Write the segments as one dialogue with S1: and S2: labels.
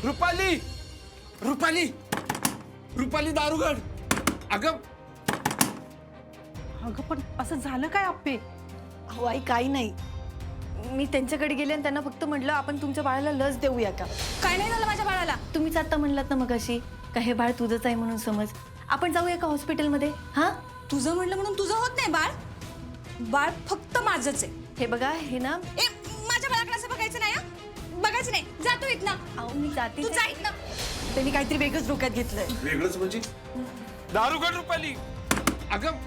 S1: रुपाली रुपाली रुपाली दारुगड. अगं
S2: अगं पण असं झालं काय आप्पे?
S3: अहो आई काही नाही, मी त्यांच्याकडे गेले आणि त्यांना फक्त म्हटलं आपण तुमच्या बाळाला लस देऊया का.
S4: काय नाही झालं माझ्या बाळाला.
S3: तुम्हीच आता म्हणलात ना मगाशी का हे बाळ तुझंच आहे म्हणून समज. आपण जाऊया का हॉस्पिटलमध्ये? हा
S4: तुझं म्हटलं म्हणून तुझं होत नाही बाळ. बाळ फक्त माझंच आहे.
S3: हे बघा हे ना.
S4: ए माझ्या बाळाकडे असं बघायचं नाही. बघायचं नाही. जातो इथनं.
S3: अहो मी जाते.
S4: तू जा इथनं.
S3: त्यांनी काहीतरी वेगळंच डोक्यात घेतलंय.
S1: वेगळंच म्हणजे? दारुगड रुपाली. अगं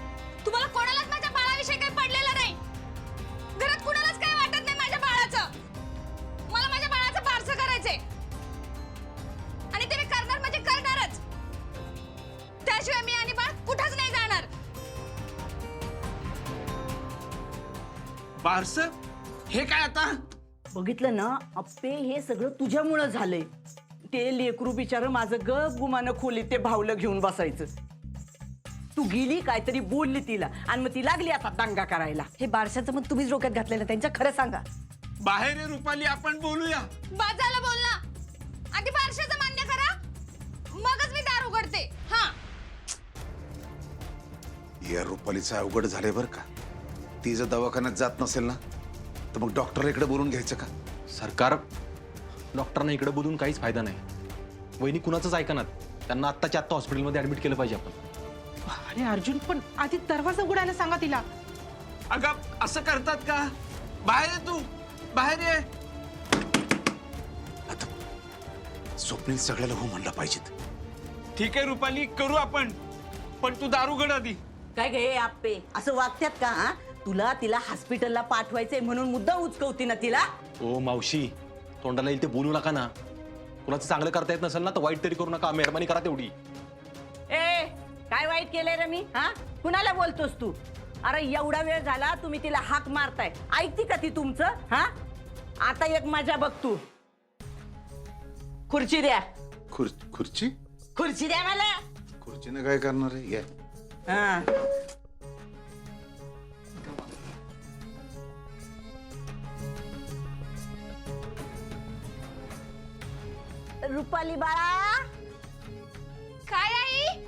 S4: तुम्हाला कोणालाच माझ्या बाळाविषयी काही पडलेलं नाही. घरात कुणालाच काही वाटत नाही माझ्या बाळाचं. मला माझ्या बाळाचं बारसं करायचंय आणि ते मी करणार म्हणजे करणारच. त्याशिवाय मी आणि बाळ कुठंच नाही जाणार.
S1: बारस हे काय आता?
S5: बघितलं ना अप्पे, हे सगळं तुझ्यामुळं झालंय. ते लेकरू बिचारं माझं गप गुमानं खोलीत ते भावलं घेऊन बसायचं. तू गेली काहीतरी बोलली तिला आणि मग ती लागली आता दंगा करायला.
S3: हे बारशाचं मग तुम्हीच डोक्यात घातलेलं, त्यांच्या खरं सांगा.
S1: बाहेर ये रुपाली, आपण बोलूया.
S4: बाजाला बोल ना. आधी बारशाचं मान्य करा, मगच मी दार उघडते. हा
S6: या रुपालीचं अवघड झालंय बरं का. ती जर दवाखान्यात जात नसेल ना तर मग डॉक्टर इकडे बोलून घ्यायचं का?
S7: सरकार डॉक्टरांना इकडे बोलून काहीच फायदा नाही. वहिनी कुणाचंच ऐकणार. त्यांना आत्ताच्या आत्ता हॉस्पिटलमध्ये ऍडमिट केलं पाहिजे आपण.
S2: अरे अर्जुन पण आधी दरवाजा उघडायला सांगा तिला.
S1: अगं असं करतात का? बाहेर ये तू, बाहेर ये.
S6: आता स्वप्नील सगळ्याला हो म्हणलं पाहिजेत.
S1: ठीक आहे रुपाली, करू आपण, पण तू दारुगड आधी.
S5: काय गे आप्पे, असं वागत्यात का? हा तुला तिला हॉस्पिटलला पाठवायचंय म्हणून मुद्दा उचकवती ना तिला.
S7: ओ मावशी, तोंडाला येईल ते बोलू नका ना. कुणाचं चांगलं करता येत नसेल ना तर वाईट तरी करू नका. मेहरबानी करा तेवढी.
S5: ए काय वाईट केलंय रे मी? हा कुणाला बोलतोस तू? अरे एवढा वेळ झाला तुम्ही तिला हाक मारताय, ऐकती का ती तुमचं? हा आता एक मजा बघ तू. खुर्ची द्या.
S6: खुर्ची?
S5: खुर्ची द्या मला.
S6: खुर्चीने काय करणार आहे? या.
S5: हा रुपाली बाळा.
S4: काय आई?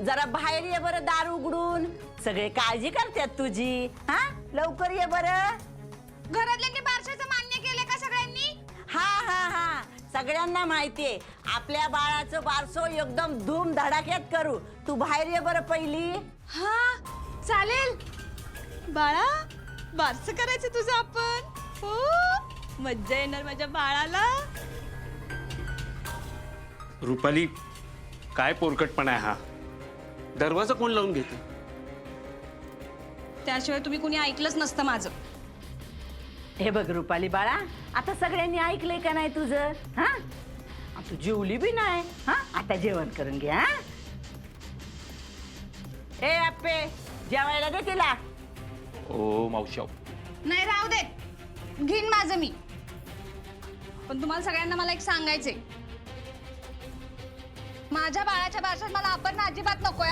S5: जरा बाहेर ये बरं दार उघडून. सगळे काळजी करतात तुझी. हा लवकर ये बरं.
S4: घरातल्यांनी बारशाचं मान्य केलं का सगळ्यांनी?
S5: हा हा हा सगळ्यांना माहितीये आपल्या बाळाचं बारसो एकदम धूम धडाक्यात करू. तू बाहेर ये बरं पहिली.
S4: हा चालेल. बाळा बारसं करायचं तुझं आपण. हो मज्जा येणार माझ्या बाळाला.
S1: रुपाली काय पोरकटपणा आहे हा? दरवाजा कोण लावून घेते?
S4: त्याशिवाय तुम्ही कुणी ऐकलंच नसतं माझं.
S5: हे बघ रुपाली बाळा, आता सगळ्यांनी ऐकलंय का नाही तुझं? हा तू जेवली बी नाही. हा आता जेवण करून घे. हा ए आप्पे जेवायला दे तिला.
S7: ओ मावशी आहो.
S4: नाही राहू दे, घेईन माझं मी. पण तुम्हाला सगळ्यांना मला एक सांगायचंय, माझ्या बाळाच्या बारशात मला आपण अजिबात नकोय.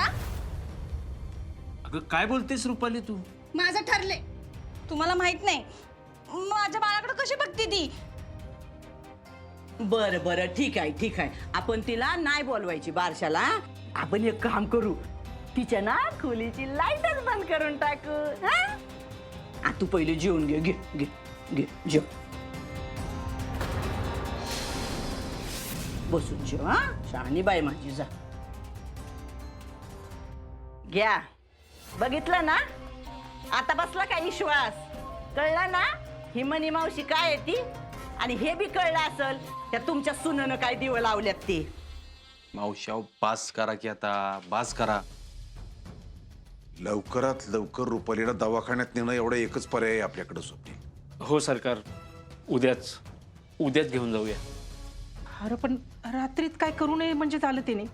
S1: अगं काय बोलतेस रुपाली तू?
S4: माझं ठरले. तुम्हाला माहित नाही माझ्या बाळाकडे कशी बघते ती.
S5: बरं बरं ठीक आहे ठीक आहे. आपण तिला नाही बोलवायची बारशाला. आपण एक काम करू, तिच्या ना खोलीची लाईटच बंद करून टाकू. हा तू पहिले जेवून घे. घे घे घे जेव. बसून जेव. हा शहाणी बाई माझी. जा घ्या. बघितलं ना आता बसला का विश्वास? कळला ना हिमनी मावशी काय आहे ती? आणि हे बी कळलं असल त्या तुमच्या सुनेनं काय दिवं लावल्यात ते.
S7: मावशी आहो, बास करा की आता, बास करा.
S6: लवकरात लवकर रुपालीला दवाखान्यात नेणं एवढा एकच पर्याय आहे आपल्याकडे स्वप्नील.
S1: हो सरकार, उद्याच घेऊन जाऊया.
S2: अरे पण रात्रीत काय करू नये म्हणजे झालं तिने.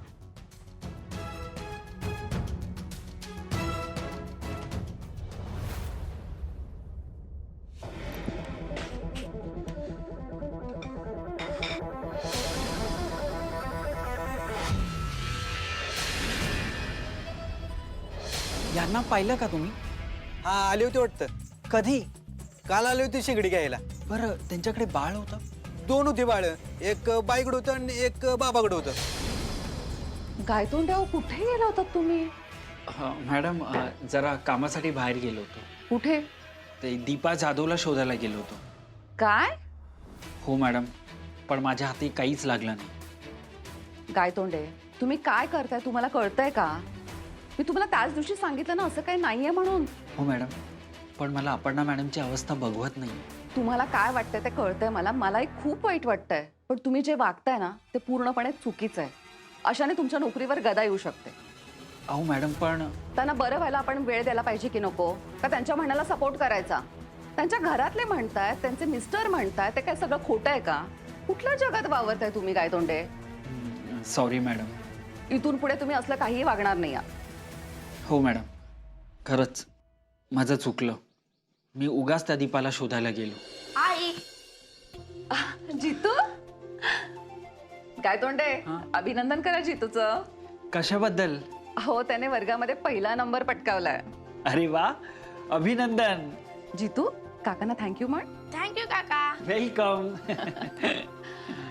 S8: यांना पाहिलं का तुम्ही? हा आली होती वाटतं. कधी? काल आली होती शेगडी घ्यायला. बरं त्यांच्याकडे बाळ होतं? 2 होती बाळ, एक बाईकडे होतं आणि एक बाबाकडे होतं.
S5: गायतोंड्यावर कुठे गेला होतात तुम्ही?
S9: मॅडम जरा कामासाठी बाहेर गेलो होतो.
S5: कुठे?
S9: ते दीपा जाधवला शोधायला गेलो होतो.
S5: काय?
S9: हो मॅडम, पण माझ्या हाती काहीच लागलं नाही.
S5: गायतोंडे, तुम्ही काय करताय तुम्हाला कळतंय का? मी तुम्हाला त्याच दिवशी सांगितलं ना असं काही नाहीये म्हणून.
S9: हो मॅडम, पण मला अपर्णा मॅडमची अवस्था बघवत नाही.
S5: तुम्हाला काय वाटतंय ते कळतंय मलाही खूप वाईट वाटतंय. पण तुम्ही जे वागताय ना ते पूर्णपणे चुकीचं आहे. अशाने तुमच्या नोकरीवर गदा येऊ शकते.
S9: अहो मॅडम, पण
S5: त्यांना बरं व्हायला आपण वेळ द्यायला पाहिजे की नको? का त्यांच्या म्हणण्याला सपोर्ट करायचा? त्यांच्या घरातले म्हणतायत, त्यांचे मिस्टर म्हणतायत, ते काय सगळं खोटं आहे का? कुठल्या जगात वावरताय तुम्ही गायतोंडे?
S9: Sorry madam.
S5: इथून पुढे तुम्ही असलं काहीही वागणार नाही.
S9: हो मॅडम, खरंच माझं चुकलं. मी उगाच त्या दीपाला शोधायला गेलो.
S4: आई
S5: जितू गायतोंडे,
S9: हा?
S5: अभिनंदन करा जितूचं.
S9: कशाबद्दल?
S5: हो, त्याने वर्गामध्ये पहिला नंबर पटकावलाय.
S9: अरे वा, अभिनंदन.
S5: जितू, काकांना थँक्यू म्हण.
S4: थँक्यू काका.
S9: वेलकम.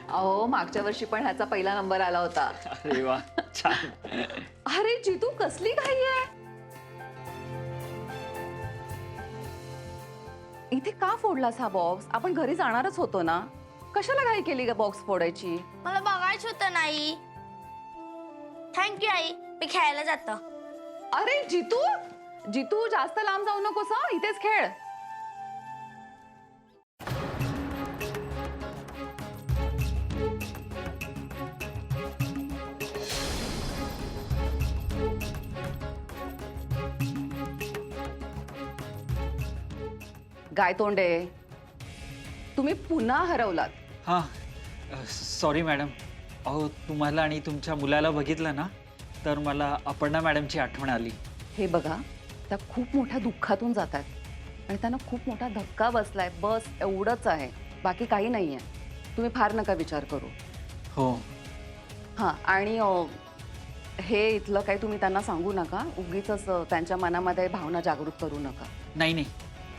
S5: अहो, मागच्या वर्षी पण ह्याचा पहिला नंबर आला होता.
S9: अरे वा, छान.
S5: अरे जितू, कसली घाई आहे? इथे का फोडलास हा बॉक्स? आपण घरी जाणारच होतो ना. कशाला घाई केली ग बॉक्स फोडायची?
S4: मला बघायचं होतं नाही. थँक्यू आई, मी खेळायला जातो.
S5: अरे जितू, जितू जास्त लांब जाऊ नकोस हं, इथेच खेळ. गायतोंडे, तुम्ही पुन्हा हरवलात.
S9: हां, सॉरी मॅडम. अहो, तुम्हाला आणि तुमच्या मुलाला बघितलं ना तर मला अपर्णा मॅडमची आठवण आली.
S5: हे बघा, त्या खूप मोठ्या दुःखातून जातात आणि त्यांना खूप मोठा धक्का बसलाय. बस एवढंच आहे, बाकी काही नाही आहे. तुम्ही फार नका विचार करू.
S9: हो.
S5: हां, आणि हे इथलं काही तुम्ही त्यांना सांगू नका. उगीच त्यांच्या मनामध्ये भावना जागृत करू नका.
S9: नाही नाही,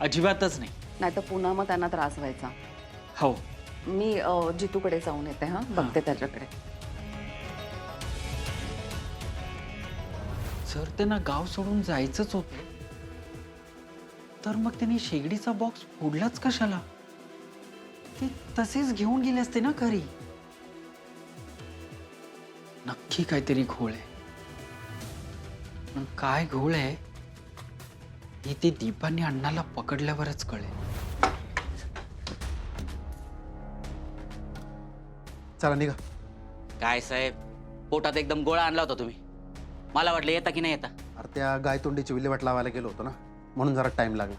S9: अजिबातच नाही.
S5: नाहीतर पुन्हा मग त्यांना त्रास व्हायचा.
S9: हो.
S5: मी जितूकडे जाऊन येते. हां, बघते त्याच्याकडे.
S9: सर, त्यांना गाव सोडून जायचंच होतं, तर मग त्यांनी शेगडीचा बॉक्स फोडलाच कशाला? ते तसेच घेऊन गेले असते ना घरी. नक्की काहीतरी घोळ आहे. पण काय घोळ आहे हे ते दीपाने अण्णाला पकडल्यावरच कळेल.
S10: चला निघा.
S11: काय साहेब, पोटात एकदम गोळा आणला होता तुम्ही. मला वाटलं येता की नाही येता.
S10: अरे त्या गायतोंडीची विल्हेवाट लावायला गेलो होतो ना, म्हणून जरा टाइम लागला.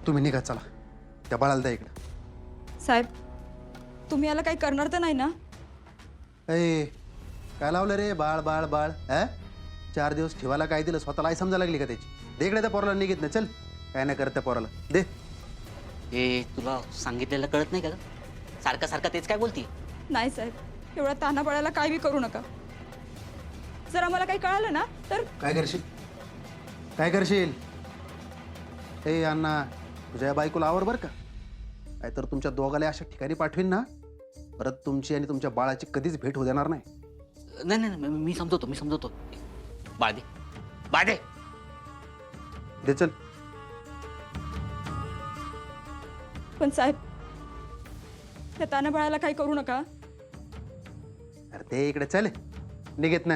S10: तुम्ही निघा, चला. त्या बाळाला द्या इकडं.
S3: साहेब, तुम्ही याला काही करणार तर नाही ना?
S10: ए, काय लावलं रे? बाळ बाळ बाळ. 4 दिवस ठेवायला काय दिलं? स्वतःला आई समजा लागली का त्याची? दे इकडे त्या पोराला. निघत नाही, चल. काय नाही करत त्या पोराला. दे.
S11: हे तुला सांगितलेलं कळत नाही का ग? सारखं सारखं तेच काय बोलती?
S3: नाही साहेब, एवढा ताना पडायला काय बी करू नका. जर आम्हाला काही कळालं ना तर
S10: काय करशील? काय करशील? ए अण्णा, तुझ्या बायकोला आवर बरं का. काय तर तुमच्या दोघाला अशा ठिकाणी पाठवीन ना, परत तुमची आणि तुमच्या बाळाची कधीच भेट होऊ देणार नाही.
S11: नाही नाही, मी समजवतो. बाळ दे, बाळ दे.
S10: दे, चल.
S3: पण साहेब, त्या ताना पडायला काही करू नका.
S10: अरे ते इकडे चल. निघत ना.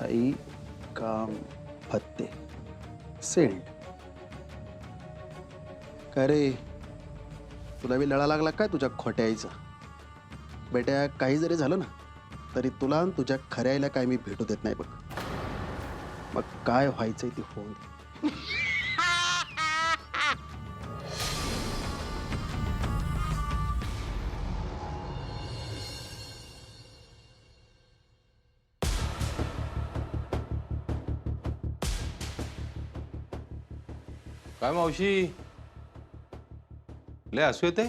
S10: आई काम भत्ते सेंड. काय रे, तुला बी लळा लागला काय तुझ्या खोट्या आईचा? बेट्या, काही जरी झालं ना तरी तुला आणि तुझ्या खऱ्या आईला काय मी भेटू देत नाही बघ. मग काय व्हायचंय ती होऊन दे.
S7: काय मावशी लय असू येते?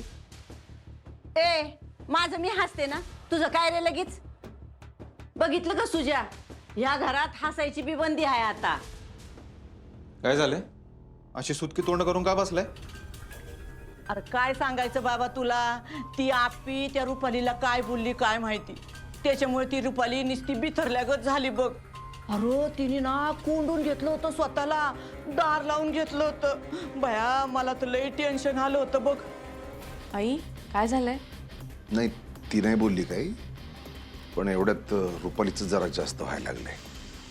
S5: ए माझं मी हसते ना, तुझं काय रे लगेच? बघितलं का सुजा, या घरात हसायची बी बंदी आहे आता.
S7: काय झालंय? अशी सुटकी तोंड करून का बसलाय?
S5: अरे काय सांगायचं बाबा तुला, ती आप्पी त्या रुपालीला काय बोलली काय माहिती, त्याच्यामुळे ती रुपाली नुसती बिथरल्यागत झाली बघ. अरे तिने ना कोंडून घेतलं होतं स्वतःला, दार लावून घेतलं होतं. भया मला तर लई टेन्शन आलं होतं बघ.
S3: आई काय झालंय?
S6: नाही, ती नाही बोलली काही, पण एवढ्यात रुपालीचं जरा जास्त व्हायला लागलंय.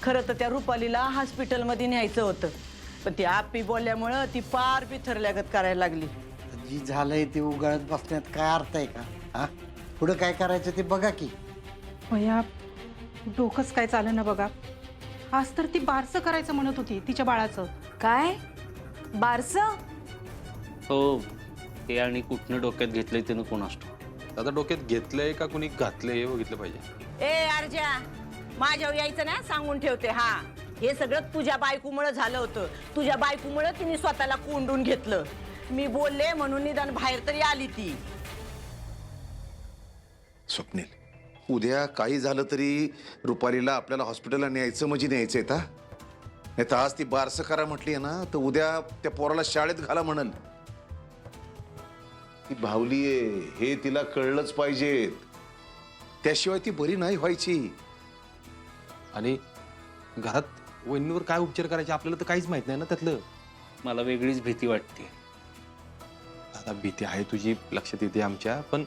S5: खरं तर त्या रुपालीला हॉस्पिटलमध्ये न्यायचं होतं, पण ती आप्पी बोलल्यामुळं ती पार बिथरल्यागत करायला लागली.
S9: जी झालंय ते उगाळत बसण्यात काय अर्थ आहे का? हा, पुढे काय करायचं ते बघा की.
S2: भया डोकंच काय चालं ना बघा. आज तर ती बारसं करायचं म्हणत होती तिच्या बाळाचं.
S3: काय बारसं?
S1: हो, ते आणि कुठनं डोक्यात घेतलंय त्यानं कोण असतो.
S7: आता डोक्यात घेतलंय का कुणी घातलंय हे बघितलं पाहिजे.
S5: ए अर्जा, माझ्यावर यायचं ना सांगून ठेवते. हा, हे सगळं तुझ्या बायकोमुळं झालं होतं. तुझ्या बायकोमुळं तिने स्वतःला कोंडून घेतलं. मी बोलले म्हणून निदान बाहेर तरी आली ती.
S6: स्वप्नील, उद्या काही झालं तरी रुपालीला आपल्याला हॉस्पिटलला न्यायचं म्हणजे न्यायचंय का? नाही तर आज ती बारसं करा म्हटली आहे ना, तर उद्या त्या पोराला शाळेत घाला म्हणल. ती भावली आहे हे तिला कळलंच पाहिजे, त्याशिवाय ती बरी नाही व्हायची.
S7: आणि घरात वहिनीवर काय उपचार करायचे आपल्याला तर काहीच माहित नाही ना त्यातलं.
S1: मला वेगळीच भीती वाटते.
S7: आता भीती आहे तुझी, लक्षात येते आमच्या, पण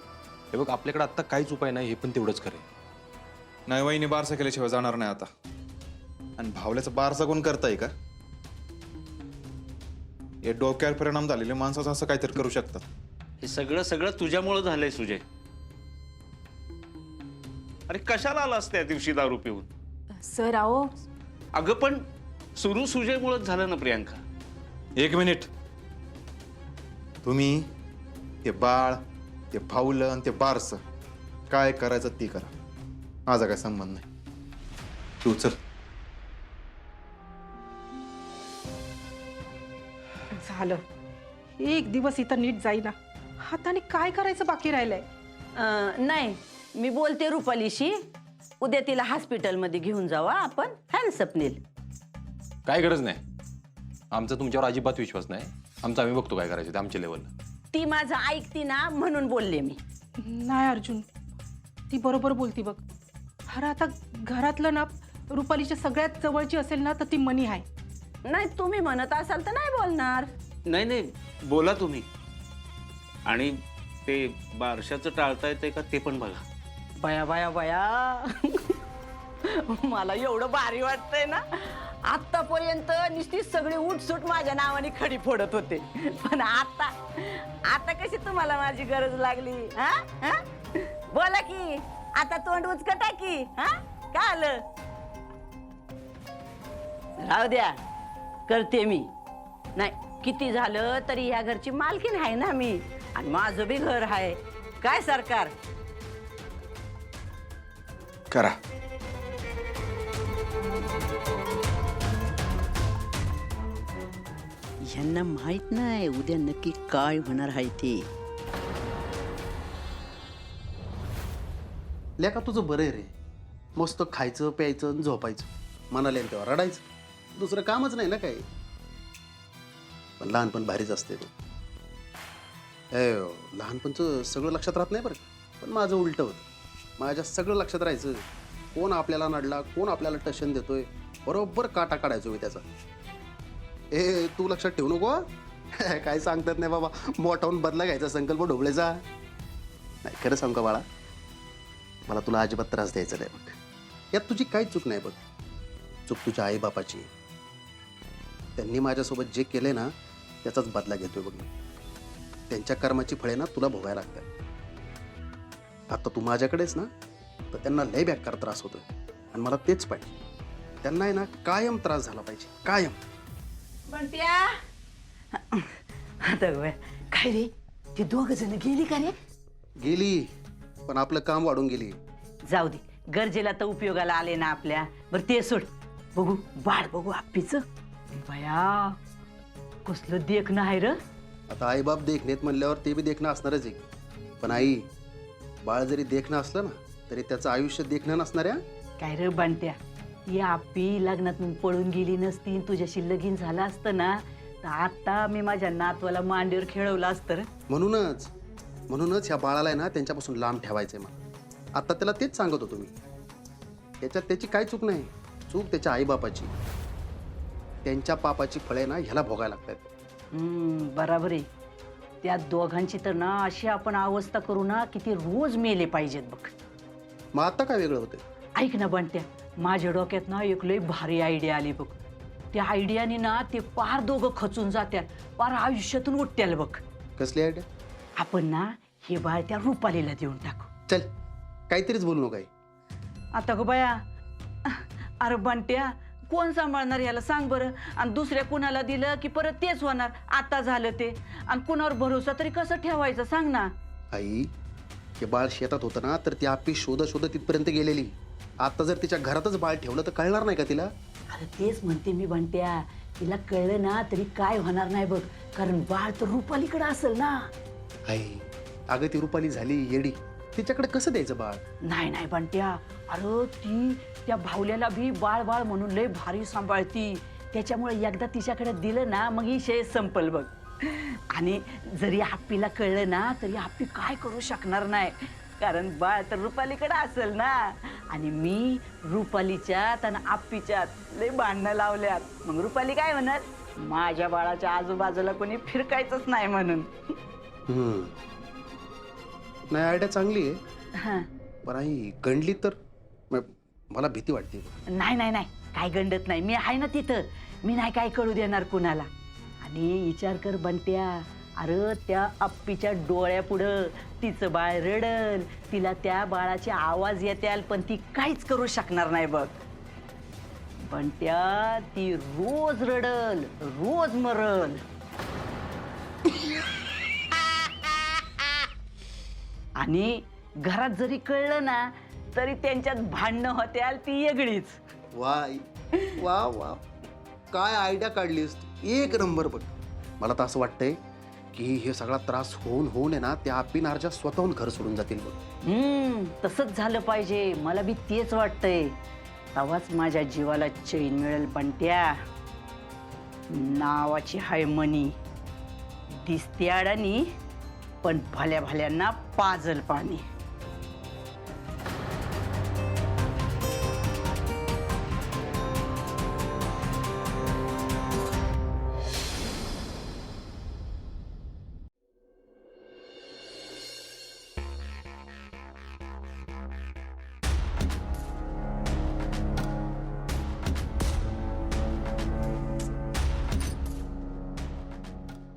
S7: हे बघ आपल्याकडे आता काहीच उपाय नाही, हे पण तेवढंच खरं आहे.
S12: नाही वहिनी बारसा केल्याशिवाय जाणार नाही आता. आणि भावल्याचा बारसा कोण करताय का? हे डोक्यावर परिणाम झालेले माणसाचं असं काहीतरी करू शकतात.
S1: हे सगळं तुझ्यामुळं झालंय सुजय. अरे कशाला आलास त्या दिवशी दारू पिऊन?
S3: सर आओ.
S1: अगं पण सुरू सुजयमुळंच झालं ना प्रियांका.
S12: एक मिनिट, तुम्ही ते बाळ, ते भावलं आणि ते बारस काय करायचं ते करा, माझा काय संबंध नाही. तू चल.
S2: झालं, एक दिवस इथं नीट जाईना. हाताने काय करायचं बाकी राहिलंय?
S5: नाही, मी बोलते रुपालीशी, उद्या तिला हॉस्पिटलमध्ये घेऊन जावा आपण. है ना स्वप्नील?
S7: काय गरज नाही, आमचा तुमच्यावर अजिबात विश्वास नाही. आमचं आम्ही बघतो काय करायचं ते आमच्या लेवलला.
S5: ती माझं ऐकती ना म्हणून बोलले मी.
S2: नाही अर्जुन, ती बरोबर बोलती बघ. अरे आता घरातलं ना रुपालीच्या सगळ्यात जवळची असेल ना तर ती मनी आहे.
S5: नाही, तुम्ही म्हणत असाल तर नाही बोलणार.
S1: नाही बोला तुम्ही. आणि ते बारशाचं टाळता येतंय का ते पण बघा.
S5: बया बया बया मला एवढं भारी वाटतंय ना. आतापर्यंत नुसती सगळी उठसूट माझ्या नावाने खडी फोडत होते, पण आता कशी तुम्हाला माझी गरज लागली? हा हा, बोला की आता, तोंड उचकटा की. हा, काय आलं? राहू द्या, करते मी. नाही, किती झालं तरी ह्या घरची मालकीण आहे ना मी, आणि माझं बी घर आहे. काय सरकार?
S6: करा.
S5: ह्यांना माहित नाही उद्या नक्की काय होणार आहे ते.
S10: लेका तुझं बरं आहे रे, मस्त खायचं प्यायचं आणि झोपायचं, मनाला येईल तेव्हा रडायचं, दुसरं कामच नाही ना काही. पण लहानपण भारीच असते तो. लहानपणचं सगळं लक्षात राहत नाही बरं, पण माझं उलटं होतं. माझ्या सगळं लक्षात राहायचं, कोण आपल्याला नडला, कोण आपल्याला टशन देतोय, बरोबर काटा काढायचो मी त्याचा. तू लक्षात ठेवू नको. काय सांगतात नाही बाबा, मोठाहून बदला घ्यायचा संकल्प ढोबळेचा नाही. खरं सांग का बाळा, मला तुला अजिबात त्रास द्यायचा नाही बघ. यात तुझी काही चूक नाही बघ. चूक तुझ्या आईबापाची. त्यांनी माझ्यासोबत जे केले ना त्याचाच बदला घेतोय बघ मी. त्यांच्या कर्माची फळे ना तुला भोगायला लागतात. आता तू माझ्याकडेच ना, तर त्यांना लय बेकार त्रास होतोय, आणि मला तेच पाहिजे. त्यांना आहे ना कायम त्रास झाला पाहिजे, कायम.
S5: पण त्या आता काय रे, ते दोघ जण गेली का रे?
S10: गेली, पण आपलं काम वाढून गेली.
S5: जाऊ दे, गरजेला तर उपयोगाला आले ना आपल्या. बरं ते सोड, बघू बाळ बघू आप्पीचं. बया कसलं देखणं आहे र.
S10: आता आईबाप देखणेत म्हणल्यावर ते बी देखणं असणारच आहे. पण आई, बाळ जरी देखणं असलं ना तरी त्याचं आयुष्य देखणं नसणार आहे.
S5: काय रे बांट्या, ही आपी लग्नातून पळून गेली नसती, तुझ्याशी लगीन झालं असतं ना तर आता मी माझ्या नातवाला मांडीवर खेळवलं असतं रे.
S10: म्हणूनच ह्या बाळाला आहे ना त्यांच्यापासून लांब ठेवायचंय मला. आता त्याला तेच सांगत होतो मी. त्याच्यात त्याची काय चूक नाही, चूक त्याच्या आईबापाची. त्यांच्या पापाची फळे ना ह्याला भोगायला लागतात.
S5: बराबर आहे. त्या दोघांची तर ना अशी आपण अवस्था करू ना की ते रोज मेले पाहिजेत बघ.
S10: मग आता काय वेगळं होतं?
S5: ऐक ना बंट्या, माझ्या डोक्यात ना एक लय भारी आयडिया आली बघ. त्या आयडियाने ना ते पार दोघं खचून जात्यात, पार आयुष्यातून उठत्याल बघ.
S10: कसली आयडिया?
S5: आपण ना हे बाळ त्या रुपालीला देऊन टाकू.
S10: चल, काहीतरीच बोलू नका.
S5: आता गो बाया, अरे बंट्या कोण सांभाळणार याला सांग बरं. आणि दुसऱ्या कुणाला दिलं की परत तेच होणार. आता झालं ते, आणि कुणावर भरोसा तरी कसं ठेवायचं सांग ना.
S10: आई, हे बाळ शेतात होतं ना तर ती आपली शोधत तिथपर्यंत गेलेली. आता जर तिच्या घरातच बाळ ठेवलं तर कळणार नाही का तिला?
S5: अरे तेच म्हणते मी बंट्या, तिला कळलं ना तरी काय होणार नाही बघ, कारण बाळ तर रुपालीकडे असेल ना.
S10: आई, अगं ती रुपाली झाली येडी, तिच्याकडे कसं द्यायचं बाळ?
S5: नाही नाही बंट्या, अरे ती त्या भावल्याला भी बाळ बाळ म्हणून लय भारी सांभाळती. त्याच्यामुळे एकदा तिच्याकडे दिलं ना मग ही शेष संपल बघ. आणि जरी आप्पीला कळलं ना तरी आप्पी काय करू शकणार नाही, कारण बाळ तर रुपालीकडे असेल ना. आणि मी रुपालीच्यात आणि आप्पीच्यात लय भांडणं लावल्यात. मग रुपाली काय म्हणत, माझ्या बाळाच्या आजूबाजूला कोणी फिरकायचंच नाही म्हणून.
S10: नाही, आयडिया चांगली आहे, पण आई गंडली तर मला भीती वाटते.
S5: नाही नाही नाही, काय गंडत नाही, मी आहे ना तिथं. मी नाही काय कळू देणार कुणाला. आणि विचार कर बंट्या, अरे त्या आप्पीच्या डोळ्यापुढं तिचं बाळ रडल, तिला त्या बाळाचे आवाज येत्याल, पण ती काहीच करू शकणार नाही बघ. बंट्या ती रोज रडल, रोज मरल. आणि घरात जरी कळलं ना तरी त्यांच्यात भांडणं होत्याल, ती वेगळीच.
S10: वा वा वा, काय आयडिया काढलीस, एक नंबर बघ. मला तर असं वाटतंय की हे सगळा त्रास होऊन आहे ना त्या आप्पीनारच्या स्वतःहून घर सोडून जातील बघ.
S5: तसंच झालं पाहिजे, मला बी तेच वाटतंय. तेव्हाच माझ्या जीवाला चैन मिळेल. पण त्या नावाची हाय मनी, दिसते अडाणी पण भल्या भल्यांना पाजल पाणी.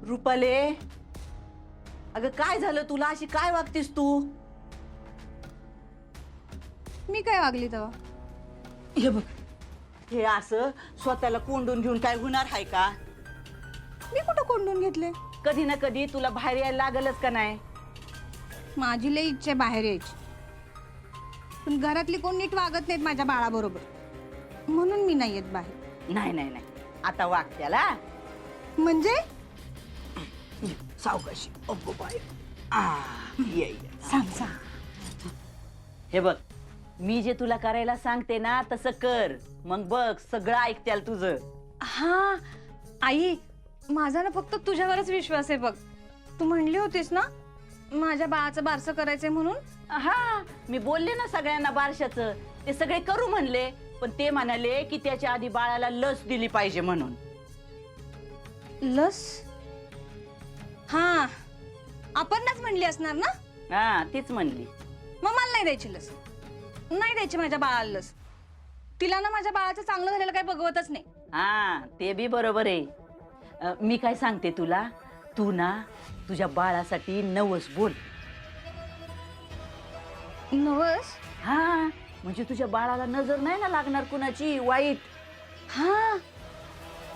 S5: रुपाले, अगं काय झालं तुला, अशी काय वागतीस तू?
S4: मी काय वागली तेव्हा?
S5: हे बघ, हे असं स्वतःला कोंडून घेऊन काय होणार आहे का?
S4: मी कुठं कोंडून घेतले?
S5: कधी ना कधी तुला बाहेर यायला लागलच का नाही?
S4: माझी लई इच्छा आहे बाहेर यायची, पण घरातली कोण नीट वागत नाहीत माझ्या बाळाबरोबर, म्हणून मी नाही येत बाहेर.
S5: नाही नाही नाही, आता वाग त्याला.
S4: म्हणजे
S5: सावकाशी. अगो बाय, ये
S4: सांग सांग.
S5: हे बघ, मी जे तुला करायला सांगते ना तसं कर, मग बघ सगळं ऐकत्याल तुझं.
S4: हा आई, माझा ना फक्त तुझ्यावरच विश्वास आहे बघ. तू म्हणली होतीस ना माझ्या बाळाचं बारसं करायचंय म्हणून.
S5: हा, मी बोलले ना सगळ्यांना बारशाचं, ते सगळे करू म्हणले, पण ते म्हणाले की त्याच्या आधी बाळाला लस दिली पाहिजे म्हणून.
S4: लस? हा, आपणच म्हणली असणार ना.
S5: हा, तीच म्हणली.
S4: मग मला नाही द्यायची लस, नाही द्यायची माझ्या बाळाला लस. तिला ना माझ्या बाळाचं चांगलं झालेलं काही बघवतच नाही.
S5: हा, ते बी बरोबर आहे. मी काय सांगते तुला, तू ना तुझ्या बाळासाठी नवस बोल.
S4: नवस?
S5: हा, म्हणजे तुझ्या बाळाला नजर नाही ना लागणार कुणाची वाईट.
S4: हा,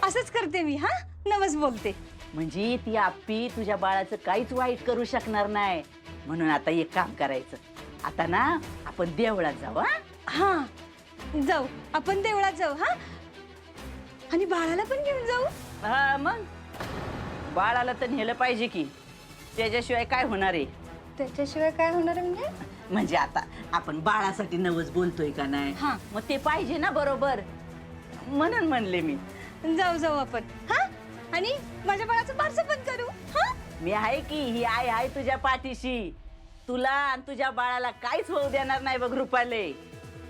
S4: असंच करते मी. हा, नवस बोलते.
S5: म्हणजे ती आप्पी तुझ्या बाळाचं काहीच वाईट करू शकणार नाही. म्हणून आता एक काम करायचं, आता ना आपण देवळात जाऊ.
S4: हा, जाऊ, आपण देवळात जाऊ. हा, आणि बाळाला पण घेऊन जाऊ.
S5: हा, मग बाळाला तर नेलं पाहिजे की, त्याच्याशिवाय काय होणार आहे?
S3: त्याच्याशिवाय काय होणार आहे म्हणजे?
S5: म्हणजे आता आपण बाळासाठी नवस बोलतोय का नाही,
S3: हा.
S5: मग ते पाहिजे ना बरोबर, म्हणून म्हणले मी.
S3: जाऊ जाऊ आपण. हा, आणि माझ्या बाळाचं बारसं पण करू. हा,
S5: मी आहे की, ही आई आहे तुझ्या पाठीशी. तुला आणि तुझ्या बाळाला काहीच होऊ देणार नाही बघ रुपाले.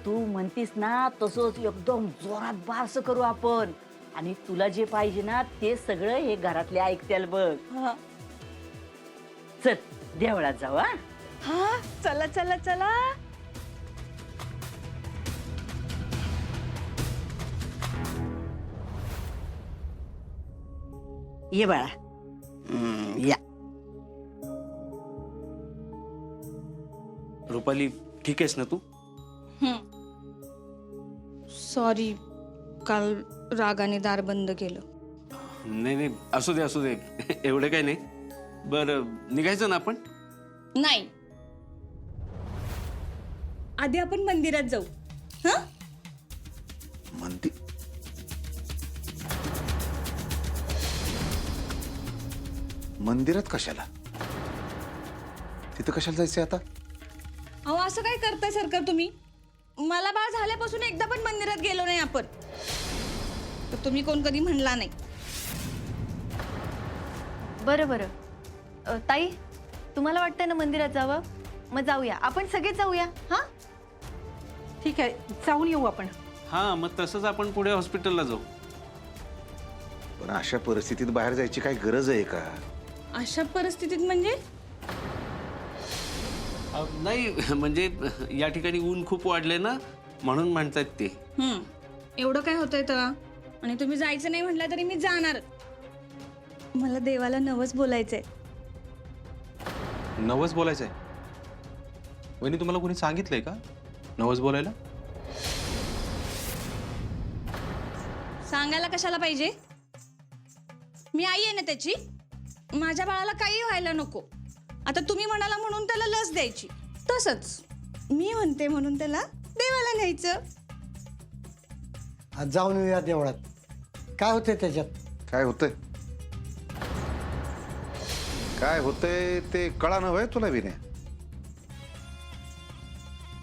S5: तू म्हणतीस ना तसंच एकदम जोरात बारसं करू आपण, आणि तुला जे पाहिजे ना ते सगळं हे घरातले ऐकतील बघ.
S3: हा.
S5: चल देवळात जाऊ. हा,
S3: हा, चला चला चला.
S5: ये बाळा. या.
S1: रुपाली, ठीक आहेस ना तू?
S4: सॉरी, काल रागाने दार बंद केलं.
S1: नाही नाही, असू दे असू दे. एवढं काही नाही. बरं, निघायचं ना आपण?
S4: नाही, आधी आपण मंदिरात जाऊ. हा,
S6: मंदिर? मंदिरात कशाला? तिथं कशाला जायचंय आता?
S4: अहो असं काय करताय सरकार तुम्ही? मला बाळ झाल्यापासून एकदा पण मंदिरात गेलो नाही आपण. तर तुम्ही कोण कधी म्हणला नाही.
S3: बरं बरं. ताई, तुम्हाला वाटतंय ना मंदिरात जावं? मग जाऊया, आपण सगळेच जाऊया. हा,
S2: ठीक आहे, जाऊन येऊ आपण.
S1: हां, मग तसंच आपण पुढे हॉस्पिटलला जाऊ.
S6: पण अशा परिस्थितीत बाहेर जायची काय गरज आहे का?
S4: अशा परिस्थितीत म्हणजे?
S1: नाही म्हणजे या ठिकाणी ऊन खूप वाढले ना, म्हणून म्हणतात ते.
S4: एवढं काय होतंय तर? आणि तुम्ही जायचं नाही म्हटलं तरी मी जाणार. मला देवाला नवस बोलायचंय.
S7: नवस बोलायचंय? वहिनी, तुम्हाला कोणी सांगितलंय का नवस बोलायला?
S4: सांगायला कशाला पाहिजे? मी आई आहे ना त्याची. माझ्या बाळाला काही व्हायला नको. आता तुम्ही म्हणाला म्हणून त्याला लस द्यायची, तसंच मी म्हणते म्हणून त्याला देवाला न्यायचं.
S8: आज जाऊन येऊया देवळात. काय होते त्याच्यात?
S6: काय होतंय? काय होतंय ते कळा नव्हे तुला विनय?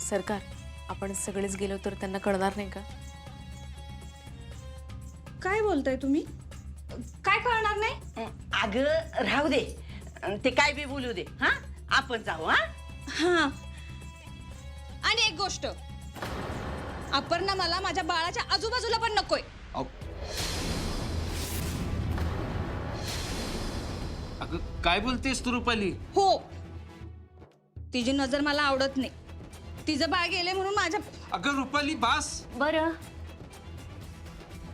S3: सरकार, आपण सगळेच गेलो तर त्यांना कळणार नाही का?
S4: काय बोलताय तुम्ही? काय कळणार नाही?
S5: अगं राहू दे, ते काय बी बोलू दे. हा, आपण जाऊ. हा,
S4: हा, आणि एक गोष्ट, अपर्णा मला माझ्या बाळाच्या आजूबाजूला पण नकोय.
S1: अगं काय बोलतेस तू रुपाली?
S4: हो, तिची नजर मला आवडत नाही. तिचं बाळ गेले म्हणून माझ्या.
S1: अगं रुपाली, बास.
S3: बरं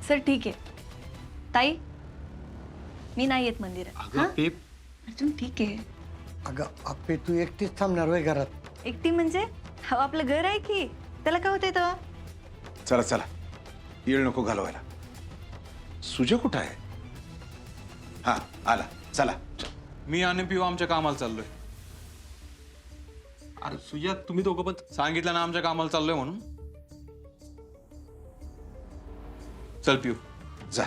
S3: सर, ठीक आहे. ताई, मी नाही येत मंदिरात.
S1: अगं पेप,
S3: अर्जुन, ठीक आहे.
S8: अगं आप्पे, तू एकटीच थांबणार होय घरात?
S3: एकटी म्हणजे? हो, आपलं घर आहे की, त्याला काय होतंय तेव्हा?
S6: चला चला, येळ नको घालवायला. सुजय कुठं आहे? हा, आला. चला.
S7: मी आणि पिऊ आमच्या कामाला चाललोय. अरे सुजा, तुम्ही दोघं पण सांगितलं ना आमच्या कामाला चाललोय म्हणून. चल पिऊ,
S6: जा.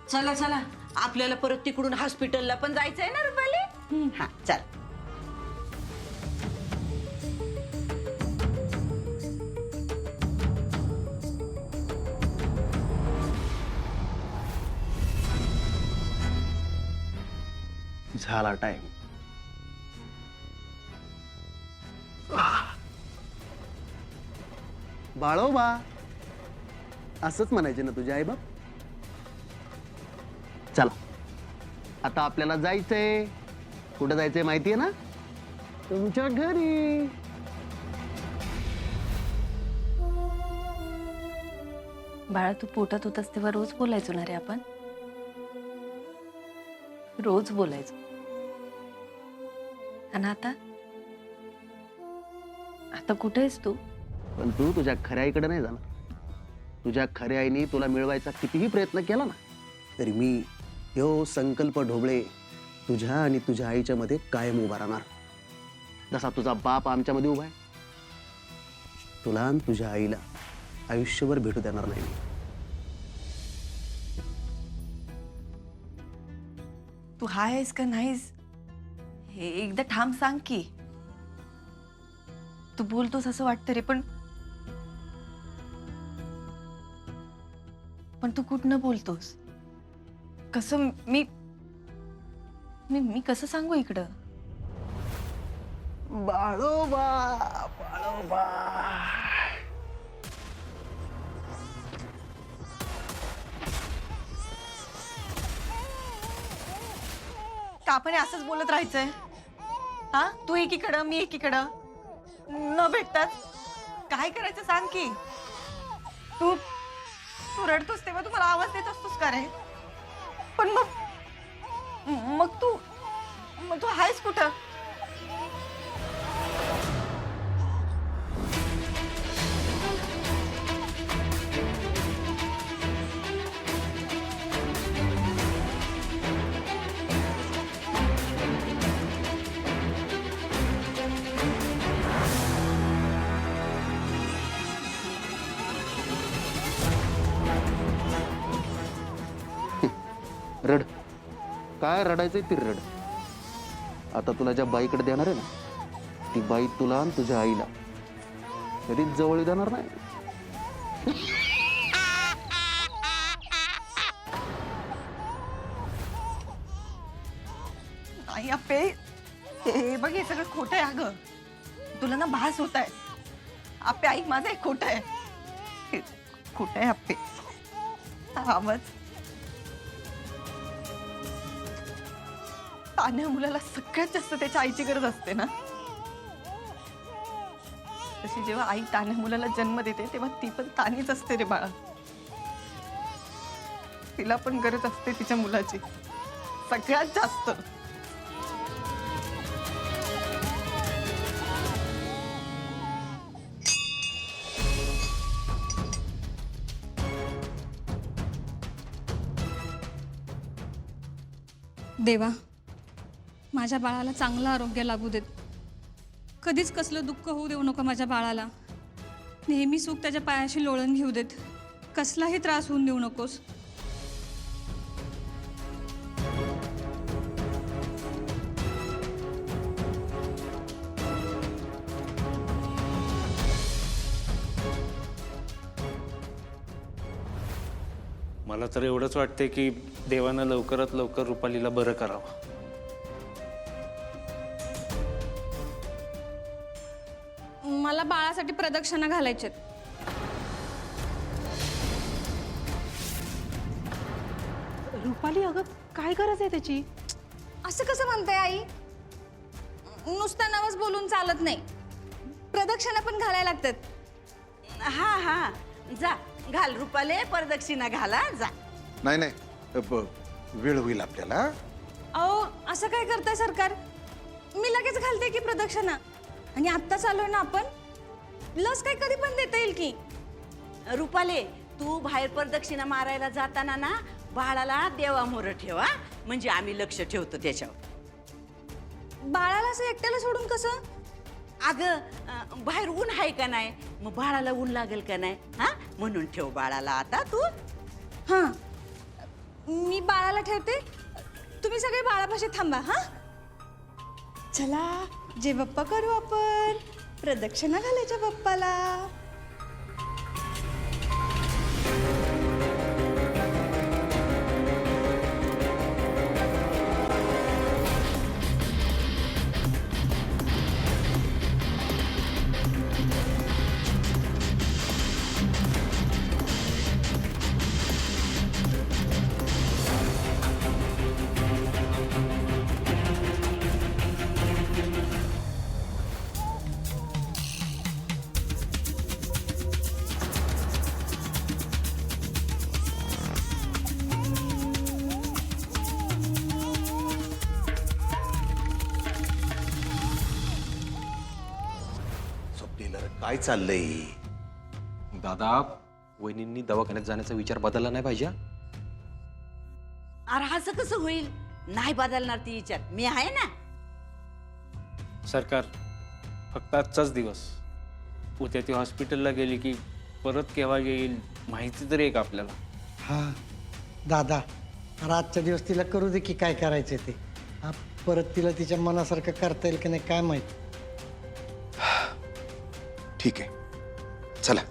S5: चला चला, आपल्याला परत तिकडून हॉस्पिटलला पण जायचंय ना रुपाली. हा, चल.
S10: झाला टाइम. बाळोबा असंच म्हणायचे ना तुझे आई बाप? चला, आता आपल्याला जायचंय. कुठं जायचंय माहितीये ना? तुमच्या घरी.
S3: बाळा, तू पोटात होतास तेव्हा रोज बोलायचो ना रे आपण. रोज बोलायचो. आणि आता आता कुठे आहेस तू?
S10: पण तू तुझ्या खऱ्या आईकडे नाही जाणार. तुझ्या खऱ्या आईने तुला मिळवायचा कितीही प्रयत्न केला ना, तरी मी ह्यो संकल्प ढोबळे तुझ्या आणि तुझ्या आईच्या मध्ये कायम उभा राहणार. जसा तुझा बाप आमच्यामध्ये उभा आहे, तुला आणि तुझ्या आईला आयुष्यभर भेटू देणार नाही.
S3: तू हाय आहेस का नाहीस हे एकदा ठाम सांग की. तू बोलतोस असं वाटतं रे, पण तू कुठनं बोलतोस? कसं मी मी मी कसं सांगू इकडं?
S10: बाळोबा बाळोबा.
S3: का आपण हे असंच बोलत राहायचंय? हा, तू एकीकडं मी एकीकडं न भेटतात काय करायचं सांग की. तू तू रडतोस तेव्हा तू मला आवाज देत असतोस का रे? पण मग तू आहेस कुठं?
S10: रड. काय रडायचंय ती रड. आता तुला ज्या बाईकडे देणार आहे ना, ती बाई तुला आणि तुझ्या आईला कधीच जवळ देणार नाही.
S3: आई अप्पे, हे बघ हे सगळं खोटं आहे अगं. तुला ना भास होत आहे. अप्पे ऐक माझं एक खोटं आहे. हे खोटं आहे अप्पे. आवाज तान्ह्या मुलाला सगळ्यात जास्त त्याच्या आईची गरज असते ना. तशी जेव्हा आई तान्ह्या मुलाला जन्म देते तेव्हा ती पण तानीच असते रे बाळा. तिला पण गरज असते तिच्या मुलाची सगळ्यात जास्त.
S4: देवा, माझ्या बाळाला चांगलं आरोग्य लाभू देत. कधीच कसलं दुःख होऊ देऊ नको माझ्या बाळाला. नेहमी सुख त्याच्या पायाशी लोळण घेऊ देत. कसलाही त्रास होऊन देऊ नकोस.
S1: मला तर एवढंच वाटते की देवानं लवकरात लवकर रुपालीला बरं करावं.
S4: मला बाळासाठी प्रदक्षिणा घालायचे.
S2: रुपाली अगं काय गरज आहे त्याची?
S4: असं कसं म्हणते आई? नुसतं नवस बोलून चालत नाही. प्रदक्षिणा पण घालायला लागतात.
S5: हा हा, जा घाल रुपाले, प्रदक्षिणा घाला जा.
S6: नाही नाही, वेळ होईल आपल्याला.
S4: अहो असं काय करताय सरकार? मी लगेच घालते की प्रदक्षिणा. आणि आत्ता चालूय ना आपण. लस काय कधी पण देता येईल की.
S5: रुपाले, तू बाहेर प्रदक्षिणा मारायला जाताना ना बाळाला देवामोर ठेवा, म्हणजे आम्ही लक्ष ठेवतो त्याच्यावर.
S4: बाळाला असं एकट्याला सोडून कसं?
S5: अगं बाहेर ऊन आहे का नाही, मग बाळाला ऊन लागेल का नाही, हा म्हणून ठेव बाळाला आता तू.
S4: हां, मी बाळाला ठेवते. तुम्ही सगळे बाळापाशी थांबा. हा, चला जे बाप्पा करू आपण. प्रदक्षिणा घालायच्या बाप्पाला.
S6: काय चाललंय?
S7: दादा, वहिनींनी दवाखान्यात जाण्याचा विचार बदलला नाही पाहिजे.
S5: अरे असं कसं होईल? नाही बदलणार ती विचार, मी आहे ना.
S1: सरकार, फक्त आजचाच दिवस. उद्या ती हॉस्पिटलला गेली की परत केव्हा येईल माहिती तरी एक आपल्याला.
S13: हा दादा, अरे आजच्या दिवस तिला करू दे की काय करायचं ते. हा, परत तिला तिच्या मनासारखं करता येईल की नाही काय माहित.
S6: ठीक आहे, चला.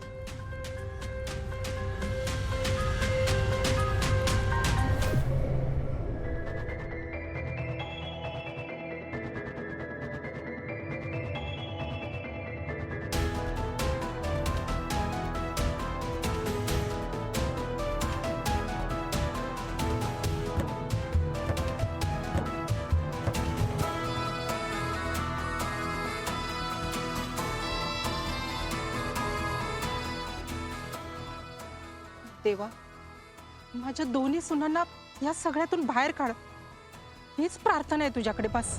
S2: देवा, माझ्या दोन्ही सुनांना या सगळ्यातून बाहेर काढ, हीच प्रार्थना आहे तुझ्याकडे बस.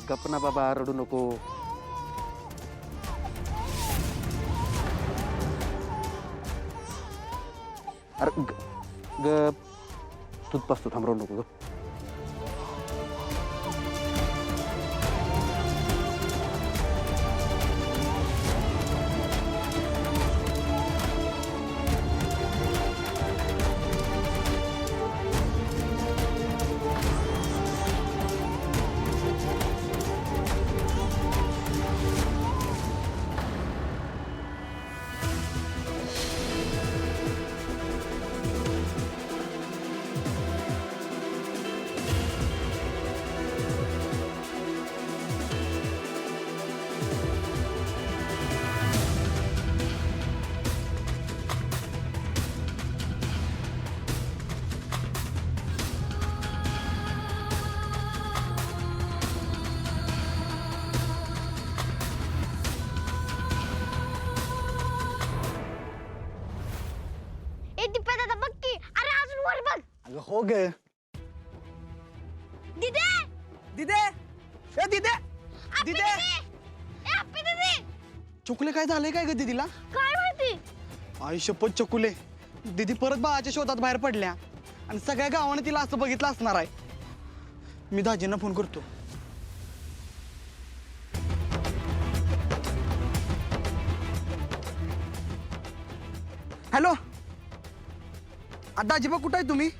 S10: गप ना बाबा, रडू नको. अरे गप, तूच बसतो, थांब, रडू नको. गप.
S8: अगं हो ग.
S4: दिदे
S8: दिदे, ए दिदे, दिदे, चुकले काय झालंय काय ग दीदीला?
S4: काय माहिती.
S8: आई शपथ चकुले, दीदी परत बाळाच्या शोधात बाहेर पडल्या आणि सगळ्या गावाने तिला असं बघितलं असणार आहे. मी दाजींना फोन करतो. हॅलो, दाजीबा कुठं आहे तुम्ही?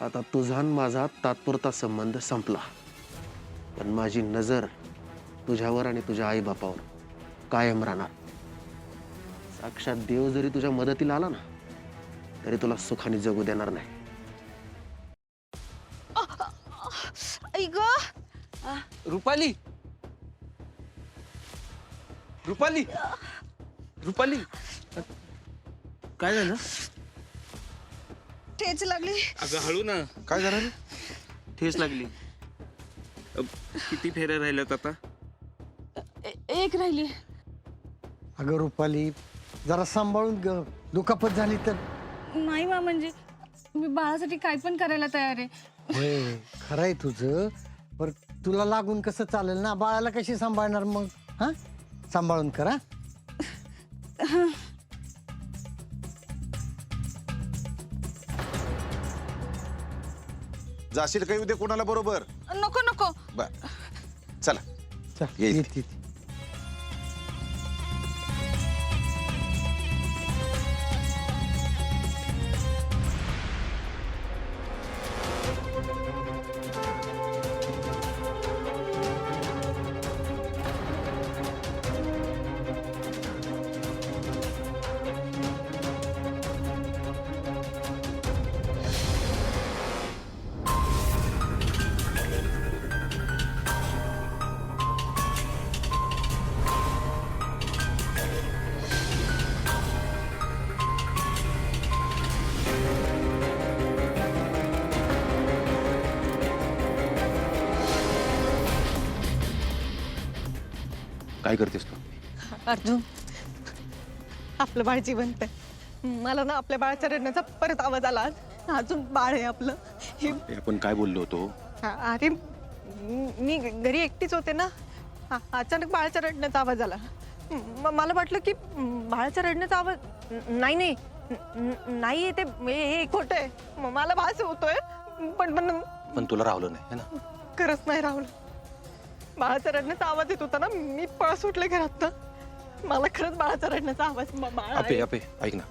S10: आता तुझा आणि माझा तात्पुरता संबंध संपला, पण माझी नजर तुझ्यावर आणि तुझ्या आई बापावर कायम राहणार. साक्षात देव जरी तुझ्या मदतीला आला ना, तरी तुला सुखाने जगू देणार नाही.
S8: रुपाली, रुपाली, रुपाली, काय झालं?
S3: ठेच लागली.
S1: अगं हळू ना.
S8: काय झालं?
S1: ठेच लागली. किती फेऱ्या राहिल्यात आता?
S2: एक राहिली.
S13: अगं रुपाली, जरा सांभाळून दुखापत झाली तर.
S4: नाही मा, म्हणजे मी बाळासाठी काय पण करायला तयार आहे.
S13: होय खरंय तुझं, पर तुला लागून कसं चालेल ना, बाळाला कशी सांभाळणार मग? हा, सांभाळून करा.
S6: जाशील काही उद्या कोणाला बरोबर?
S4: नको नको.
S6: बर चला
S13: चल,
S6: ये.
S13: येते.
S7: काय करतेस तू?
S3: अर्जुन, आपलं बाळ जिवंत आहे. मला ना आपल्या बाळाच्या रडण्याचा परत आवाज आला. अजून बाळ आहे आपलं. हे
S7: आपण काय बोललो होतो?
S3: अरे मी घरी एकटीच होते ना, अचानक बाळाच्या रडण्याचा आवाज आला. मला वाटलं की बाळाच्या रडण्याचा आवाज नाही ते हे खोटं आहे. मला भास होतोय, पण
S7: तुला रावलं नाही है ना?
S3: खरंच नाही राहुल. बाळाच्या रडण्याचा आवाज येत होता ना, मी पळ सुटले घरात. मला खरंच बाळाचा रडण्याचा आवाज बाळ
S7: आपे
S3: आहे.
S7: आपे ऐक ना,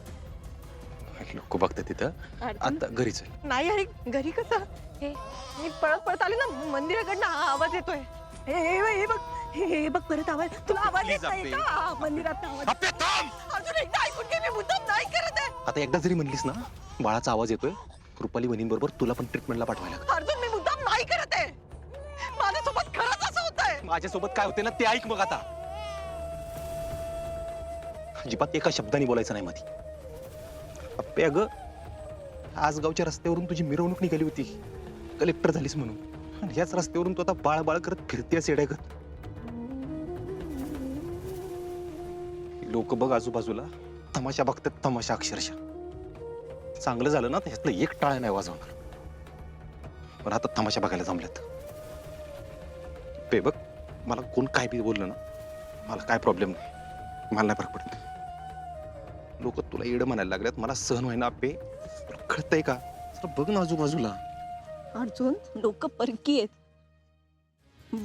S7: लोक बघतात तिथं. आता घरी चल.
S3: नाही अरे, घरी कसं? मी पळत आले ना मंदिराकडनं, हा आवाज येतोय. हे बघ, हे बघ परत आवाज. तुला आवाज येत नाही का मंदिरात आवाज? अजून एकदा ऐकून घे, मी मुद्दाम नाही करत आहे.
S7: आता एकदा जरी म्हणलीस ना बाळाचा आवाज येतोय, रुपाली बरोबर तुला पण ट्रीटमेंटला पाठवायला लागेल.
S3: अर्जुन, मी मुद्दाम नाही करत आहे. माझ्यासोबत खरंच असं होतंय.
S7: माझ्यासोबत काय होते ना ते ऐक मग. आता अजिबात एका शब्दाने बोलायचं नाही मध्ये. अप्पे अगं, आज गावच्या रस्त्यावरून तुझी मिरवणूक निघाली होती कलेक्टर झालीस म्हणून, आणि ह्याच रस्त्यावरून तू आता बाळ बाळ करत फिरतेस येड्यागत. लोक बघ आजूबाजूला तमाशा बघतात, तमाशा अक्षरशः. चांगलं झालं ना, ह्यातलं एक टाळ्या नाही वाजवणार. पण आता तमाशा बघायला जमल्यात. पे बघ, मला कोण काय बी बोललं ना, मला काय प्रॉब्लेम नाही, मला नाही फरक पडत. लोक तुला येडं म्हणायला लागल्यात, मला सहन व्हायना. पे कळतंय का? जरा बघ ना आजूबाजूला.
S3: अर्जुन, लोक परकी आहेत.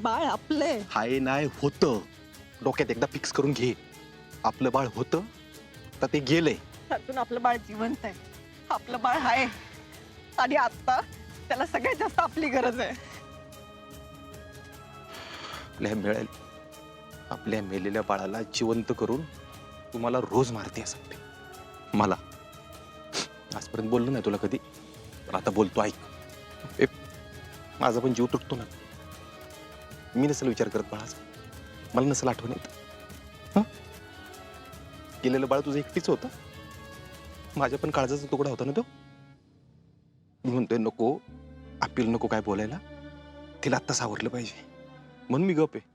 S3: बाळ आपलंय.
S7: हाय नाही होतं, डोक्यात एकदा फिक्स करून घे. आपलं बाळ होतं तर ते गेलंय.
S3: अर्जुन, आपलं बाळ जिवंत आहे. आपलं बाळ आहे, आणि आता त्याला सगळ्यात जास्त आपली गरज आहे.
S7: आपल्या मेलेल्या बाळाला जिवंत करून तुम्हाला रोज मारते असं. मला आजपर्यंत बोललो नाही तुला कधी, पण आता बोलतो. ऐक, माझा पण जीव तुटतो ना. मी नसेल विचार करत बाळाचा, मला नसेल आठवण येत. गेलेलं बाळ तुझं एकटीच होतं, माझ्या पण काळजाचा तुकडा होता ना तो. मी म्हणतोय नको अपील, नको काय बोलायला. तिला आत्ता सावरलं पाहिजे म्हणून मी गप आहे.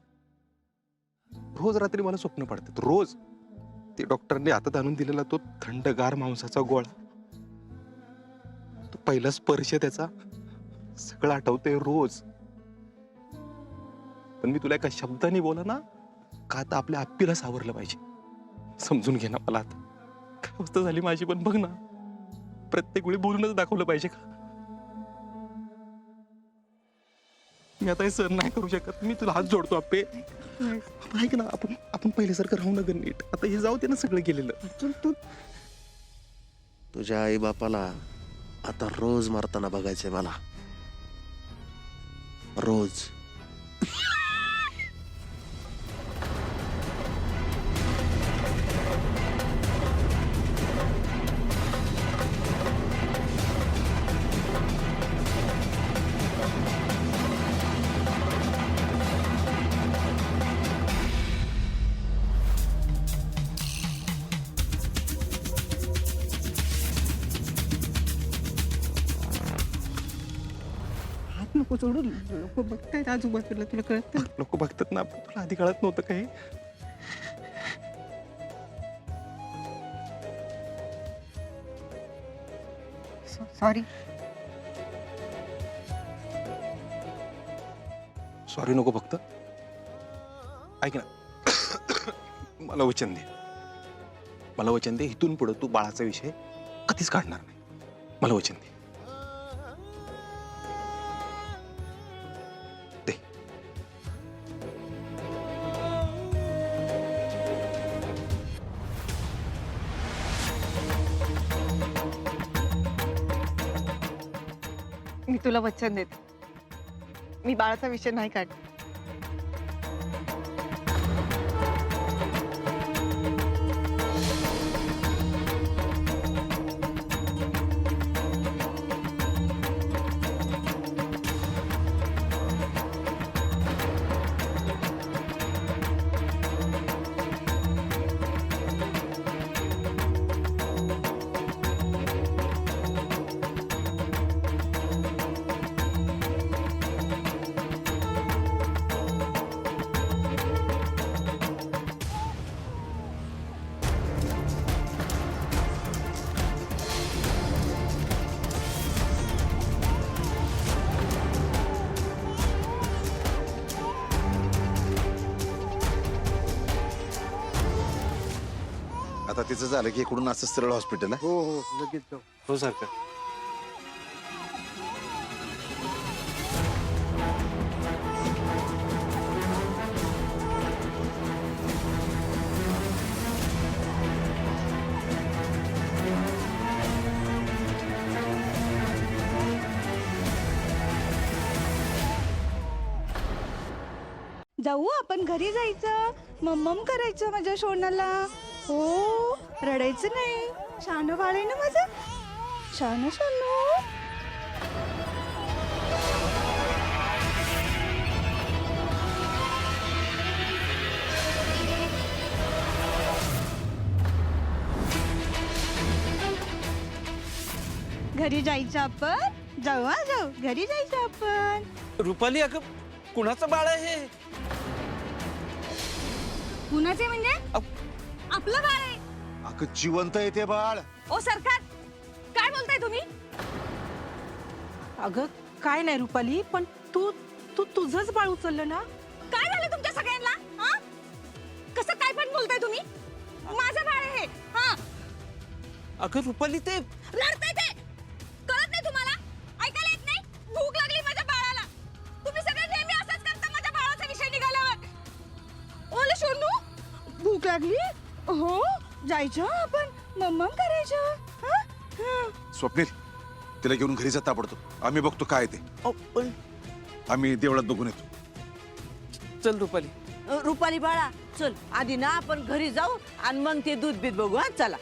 S7: रोज रात्री मला स्वप्न पडतात, रोज. ते डॉक्टरने हातात आणून दिलेला तो थंडगार मांसाचा गोळा, तो पहिला स्पर्श त्याचा, सगळं आठवतंय रोज. पण मी तुला एका शब्दाने बोला ना का, आता आपल्या आप्पीला सावरलं पाहिजे. समजून घे ना मला. आता काय अवस्था झाली माझी पण बघ ना. प्रत्येक वेळी बोलूनच दाखवलं पाहिजे का? मी आता हे सहन नाही करू शकत. मी तुला हात जोडतो आप्पे. ऐक ना, आपण पहिल्यासारखं राहू ना ग नीट. आता हे जाऊ दे ना सगळं गेलेलं.
S10: तुझ्या आई बापाला आता रोज मारताना बघायचंय मला, रोज.
S3: नको सोडून, लोक बघतायत आजूबाजूला, तुला कळत?
S7: लोक बघतात ना, तुला आधी कळत नव्हतं काही.
S3: सॉरी.
S7: सॉरी नको फक्त ऐक ना मला वचन दे, मला वचन दे इथून पुढे तू बाळाचा विषय कधीच काढणार नाही. मला वचन दे. दे.
S3: मी तुला वचन देते, मी बाळाचा विषय नाही काढ.
S6: आता तिचं झालं की इकडून असं सरळ हॉस्पिटल आहे.
S13: हो हो लगेच जाऊ.
S7: हो सारखं.
S4: जाऊ आपण घरी जायचं, मम्मम करायचं माझ्या सोनाला. हो रडायचं नाही, शान बाळ आहे ना माझं, शान सोनू. घरी जायचं आपण, जाऊ हा जाऊ, घरी जायचं आपण.
S1: रुपाली अगं कुणाचं बाळ आहे हे?
S4: कुणाचे म्हणजे? आपलं बाळ आहे.
S6: अगं जिवंत आहे ते बाळ.
S4: ओ सरकार, काय बोलताय तुम्ही?
S2: अगं काय नाही रुपाली, पण तू तू तुझंच बाळ उचललं ना.
S4: काय झालं तुमच्या सगळ्यांना? हा? कसं काय पण बोलताय तुम्ही? माझं बाळ आहे हे. हा.
S1: अगं रुपाली ते
S4: रडताय ते. कळत नाही तुम्हाला? ऐकायला येत नाही? भूक लागली माझ्या बाळाला. तुम्ही सगळे नेहमी असंच करता माझ्या बाळाचा विषय निघाल्यावर. ओले सोनू, भूक लागली? हो जायचं आपण, मम्मम करायचं. हा? हा.
S6: स्वप्नील तिला घेऊन घरी जाता पडतो. आम्ही बघतो काय ते. आम्ही देवळात बघून येतो.
S1: चल रुपाली.
S5: रुपाली बाळा चल, आधी ना आपण घरी जाऊ आणि मग ते दूध बीत बघू. हा चला.